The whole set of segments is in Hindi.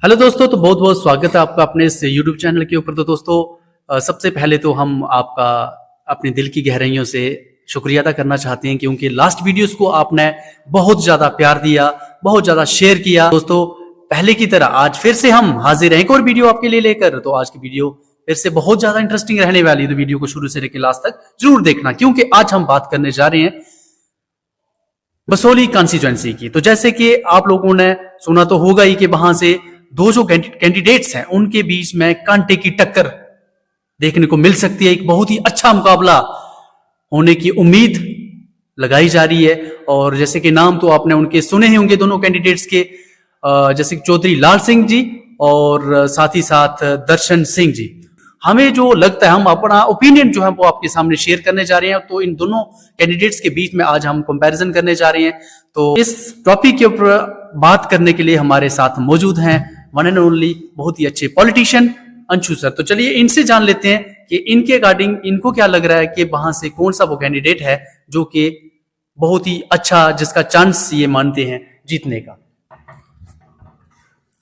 हेलो दोस्तों, तो बहुत बहुत स्वागत है आपका अपने इस यूट्यूब चैनल के ऊपर। तो दोस्तों, सबसे पहले तो हम आपका अपने दिल की गहराइयों से शुक्रिया अदा करना चाहते हैं क्योंकि लास्ट वीडियोस को आपने बहुत ज़्यादा प्यार दिया, बहुत ज़्यादा शेयर किया। दोस्तों, पहले की तरह आज फिर से हम हाजिर हैं एक और वीडियो आपके लिए लेकर। तो आज की वीडियो फिर से बहुत ज़्यादा इंटरेस्टिंग रहने वाली है, तो वीडियो को शुरू से लेकर लास्ट तक जरूर देखना क्योंकि आज हम बात करने जा रहे हैं बसोली कॉन्स्टिट्यूएंसी की। तो जैसे कि आप लोगों ने सुना तो होगा ही कि वहां से दो जो कैंडिडेट्स हैं उनके बीच में कांटे की टक्कर देखने को मिल सकती है। एक बहुत ही अच्छा मुकाबला होने की उम्मीद लगाई जा रही है। और जैसे कि नाम तो आपने उनके सुने ही होंगे दोनों कैंडिडेट्स के, जैसे चौधरी लाल सिंह जी और साथ ही साथ दर्शन सिंह जी। हमें जो लगता है, हम अपना ओपिनियन जो है वो आपके सामने शेयर करने जा रहे हैं। तो इन दोनों कैंडिडेट्स के बीच में आज हम कंपैरिजन करने जा रहे हैं। तो इस टॉपिक के ऊपर बात करने के लिए हमारे साथ मौजूद हैं वन एंड ओनली बहुत ही अच्छे पॉलिटिशियन अंशु सर। तो चलिए इनसे जान लेते हैं कि इनके अकॉर्डिंग इनको क्या लग रहा है कि वहां से कौन सा वो कैंडिडेट है जो कि बहुत ही अच्छा, जिसका चांस ये मानते हैं जीतने का।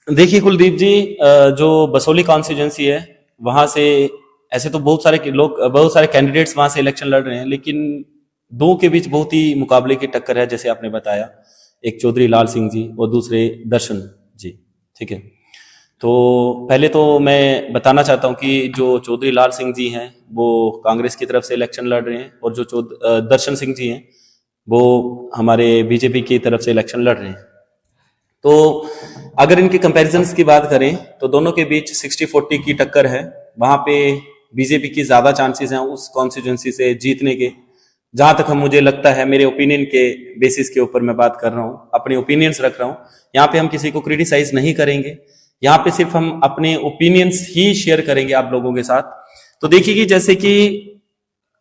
देखिए कुलदीप जी, जो बसोली कॉन्स्टिट्यूएंसी है वहां से ऐसे तो बहुत सारे कैंडिडेट्स वहां से इलेक्शन लड़ रहे हैं, लेकिन दो के बीच बहुत ही मुकाबले की टक्कर है। जैसे आपने बताया, एक चौधरी लाल सिंह जी और दूसरे दर्शन जी। ठीक है, तो पहले तो मैं बताना चाहता हूं कि जो चौधरी लाल सिंह जी हैं वो कांग्रेस की तरफ से इलेक्शन लड़ रहे हैं और जो दर्शन सिंह जी हैं वो हमारे बीजेपी की तरफ से इलेक्शन लड़ रहे हैं। तो अगर इनके कंपैरिजन्स की बात करें तो दोनों के बीच 60-40 की टक्कर है। वहां पे बीजेपी की ज्यादा चांसेस हैं उस कॉन्स्टिट्यूएंसी से जीतने के। जहां तक मुझे लगता है, मेरे ओपिनियन के बेसिस के ऊपर मैं बात कर रहा हूँ, अपने ओपिनियंस रख रहा हूँ। यहाँ पे हम किसी को क्रिटिसाइज नहीं करेंगे, यहाँ पे सिर्फ हम अपने ओपिनियंस ही शेयर करेंगे आप लोगों के साथ। तो देखिए कि जैसे कि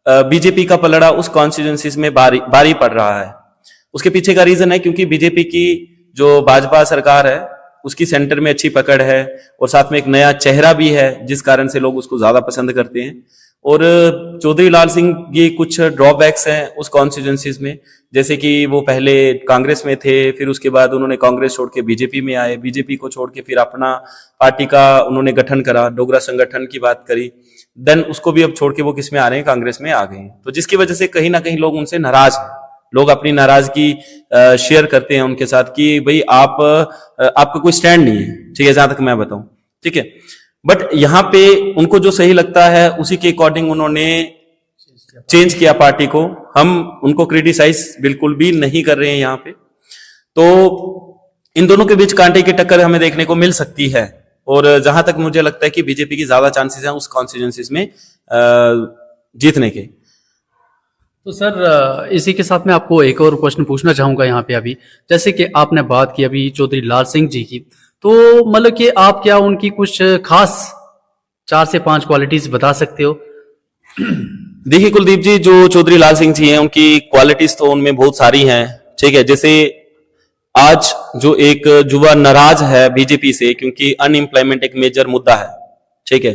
बीजेपी का पलड़ा उस कॉन्स्टिट्यूएंसीज में भारी पड़ रहा है। उसके पीछे का रीजन है क्योंकि बीजेपी की जो भाजपा सरकार है उसकी सेंटर में अच्छी पकड़ है और साथ में एक नया चेहरा भी है, जिस कारण से लोग उसको ज्यादा पसंद करते हैं। और चौधरी लाल सिंह की कुछ ड्रॉबैक्स हैं उस कॉन्स्टिट्यूएंसीज में, जैसे कि वो पहले कांग्रेस में थे, फिर उसके बाद उन्होंने कांग्रेस छोड़ के बीजेपी में आए, बीजेपी को छोड़ के फिर अपना पार्टी का उन्होंने गठन करा, डोगरा संगठन की बात करी। देन उसको भी अब छोड़ के वो किस में आ रहे हैं, कांग्रेस में आ गए हैं। तो जिसकी वजह से कहीं ना कहीं लोग उनसे नाराज हैं, लोग अपनी नाराजगी शेयर करते हैं उनके साथ कि भाई आपका कोई स्टैंड नहीं है। ठीक है, जहां तक मैं बताऊं। ठीक है, बट यहाँ पे उनको जो सही लगता है उसी के अकॉर्डिंग उन्होंने चेंज किया पार्टी को। हम उनको क्रिटिसाइज बिल्कुल भी नहीं कर रहे हैं यहाँ पे। तो इन दोनों के बीच कांटे की टक्कर हमें देखने को मिल सकती है और जहां तक मुझे लगता है कि बीजेपी की ज्यादा चांसेस हैं उस कॉन्स्टिट्यूएंसीज में जीतने के। तो सर, इसी के साथ मैं आपको एक और क्वेश्चन पूछना चाहूंगा यहाँ पे। अभी जैसे कि आपने बात की अभी चौधरी लाल सिंह जी की, तो मतलब कि आप क्या उनकी कुछ खास 4 से 5 क्वालिटीज बता सकते हो? देखिए कुलदीप जी, जो चौधरी लाल सिंह जी हैं उनकी क्वालिटीज तो उनमें बहुत सारी हैं। ठीक है, जैसे आज जो एक युवा नाराज है बीजेपी से क्योंकि अनएम्प्लॉयमेंट एक मेजर मुद्दा है। ठीक है,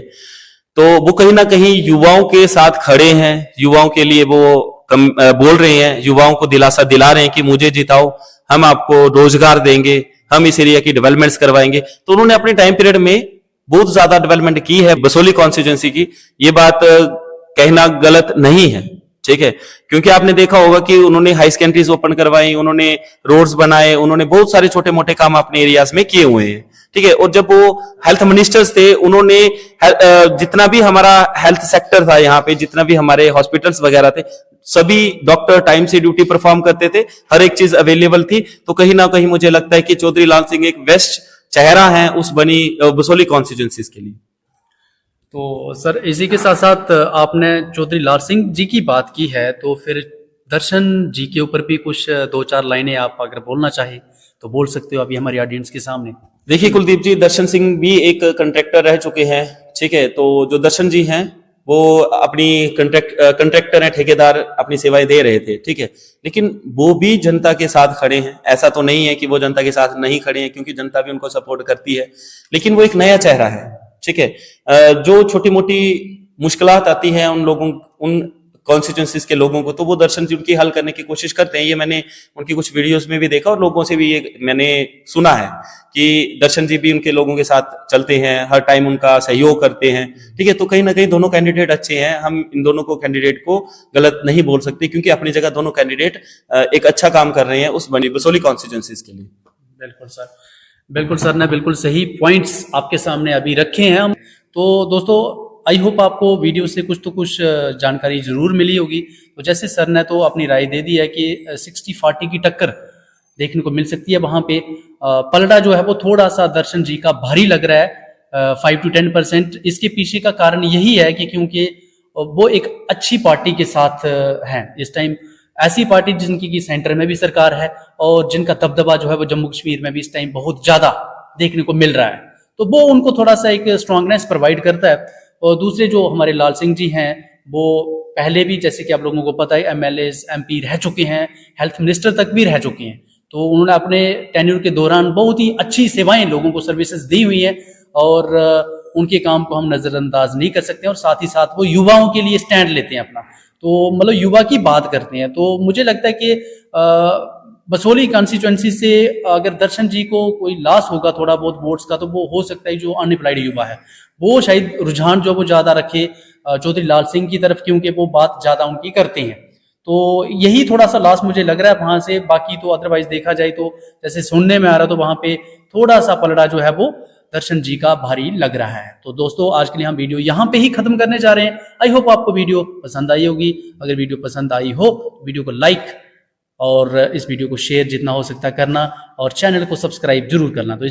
तो वो कहीं ना कहीं युवाओं के साथ खड़े हैं, युवाओं के लिए वो बोल रहे हैं, युवाओं को दिलासा दिला रहे हैं कि मुझे जिताओ, हम आपको रोजगार देंगे, हम इस एरिया की डेवलपमेंट्स करवाएंगे। तो उन्होंने अपने टाइम पीरियड में बहुत ज्यादा डेवलपमेंट की है बसोली कॉन्स्टिट्यूएंसी की। ये बात कहना गलत नहीं है। ठीक है, क्योंकि आपने देखा होगा कि उन्होंने हाई सेकेंडरीज ओपन करवाई, उन्होंने रोड्स बनाए, उन्होंने बहुत सारे छोटे मोटे काम अपने एरियाज में किए हुए हैं। ठीक है, और जब वो हेल्थ मिनिस्टर्स थे उन्होंने जितना भी हमारा हेल्थ सेक्टर था यहाँ पे, जितना भी हमारे हॉस्पिटल्स वगैरह थे, सभी डॉक्टर टाइम से ड्यूटी परफॉर्म करते थे, हर एक चीज अवेलेबल थी। तो कहीं ना कहीं मुझे लगता है कि चौधरी लाल सिंह एक बेस्ट चेहरा है उस बसोली कॉन्स्टिट्यूएंसीज के लिए। तो सर, इसी के साथ साथ आपने चौधरी लाल सिंह जी की बात की है, तो फिर दर्शन जी के ऊपर भी कुछ 2-4 लाइनें आप अगर बोलना चाहे तो बोल सकते हो अभी हमारी ऑडियंस के सामने। देखिए कुलदीप जी, दर्शन सिंह भी एक कंट्रैक्टर रह चुके हैं। ठीक है, तो जो दर्शन जी हैं वो अपनी कंट्रैक्टर है, ठेकेदार, अपनी सेवाएं दे रहे थे। ठीक है, लेकिन वो भी जनता के साथ खड़े हैं। ऐसा तो नहीं है कि वो जनता के साथ नहीं खड़े हैं, क्योंकि जनता भी उनको सपोर्ट करती है, लेकिन वो एक नया चेहरा है। ठीक है, जो छोटी मोटी मुश्किलात आती है उन कॉन्स्टिट्यूंसीज के लोगों को, तो वो दर्शन जी उनकी हल करने की कोशिश करते हैं। ये मैंने उनकी कुछ वीडियोस में भी देखा और लोगों से भी ये मैंने सुना है कि दर्शन जी भी उनके लोगों के साथ चलते हैं, हर टाइम उनका सहयोग करते हैं। ठीक है, तो कहीं ना कहीं दोनों कैंडिडेट अच्छे हैं, हम इन दोनों को कैंडिडेट को गलत नहीं बोल सकते, क्योंकि अपनी जगह दोनों कैंडिडेट एक अच्छा काम कर रहे हैं उस बसोली कॉन्स्टिट्यूंसीज के लिए। बिल्कुल सर, बिल्कुल सर ने बिल्कुल सही पॉइंट्स आपके सामने अभी रखे हैं हम। तो दोस्तों आई होप आपको वीडियो से कुछ तो कुछ जानकारी जरूर मिली होगी। तो जैसे सर ने तो अपनी राय दे दी है कि 60-40 की टक्कर देखने को मिल सकती है वहां पे। पलड़ा जो है वो थोड़ा सा दर्शन जी का भारी लग रहा है, 5 to 10%। इसके पीछे का कारण यही है कि क्योंकि वो एक अच्छी पार्टी के साथ हैं इस टाइम, ऐसी पार्टी जिनकी की सेंटर में भी सरकार है और जिनका दबदबा जो है वो जम्मू कश्मीर में भी इस टाइम बहुत ज्यादा देखने को मिल रहा है। तो वो उनको थोड़ा सा एक स्ट्रांगनेस प्रोवाइड करता है। और दूसरे जो हमारे लाल सिंह जी हैं वो पहले भी, जैसे कि आप लोगों को पता है, MLA MP रह चुके हैं, हेल्थ मिनिस्टर तक भी रह चुके हैं। तो उन्होंने अपने टेन्योर के दौरान बहुत ही अच्छी सेवाएं लोगों को सर्विसेज दी हुई हैं और उनके काम को हम नजरअंदाज नहीं कर सकते। और साथ ही साथ वो युवाओं के लिए स्टैंड लेते हैं अपना, तो मतलब युवा की बात करते हैं। तो मुझे लगता है कि बसोली कॉन्स्टिट्यूएंसी से अगर दर्शन जी को कोई लॉस होगा थोड़ा बहुत वोट्स का, तो वो हो सकता है जो अनएम्प्लॉयड युवा है वो शायद रुझान जो वो ज्यादा रखे चौधरी लाल सिंह की तरफ, क्योंकि वो बात ज्यादा उनकी करते हैं। तो यही थोड़ा सा लॉस मुझे लग रहा है वहां से। बाकी तो अदरवाइज देखा जाए तो जैसे सुनने में आ रहा, तो वहां पे थोड़ा सा पलड़ा जो है वो दर्शन जी का भारी लग रहा है। तो दोस्तों आज के लिए हम वीडियो यहाँ पे ही खत्म करने जा रहे हैं। आई होप आपको वीडियो पसंद आई होगी। अगर वीडियो पसंद आई हो तो वीडियो को लाइक और इस वीडियो को शेयर जितना हो सकता है करना और चैनल को सब्सक्राइब जरूर करना। तो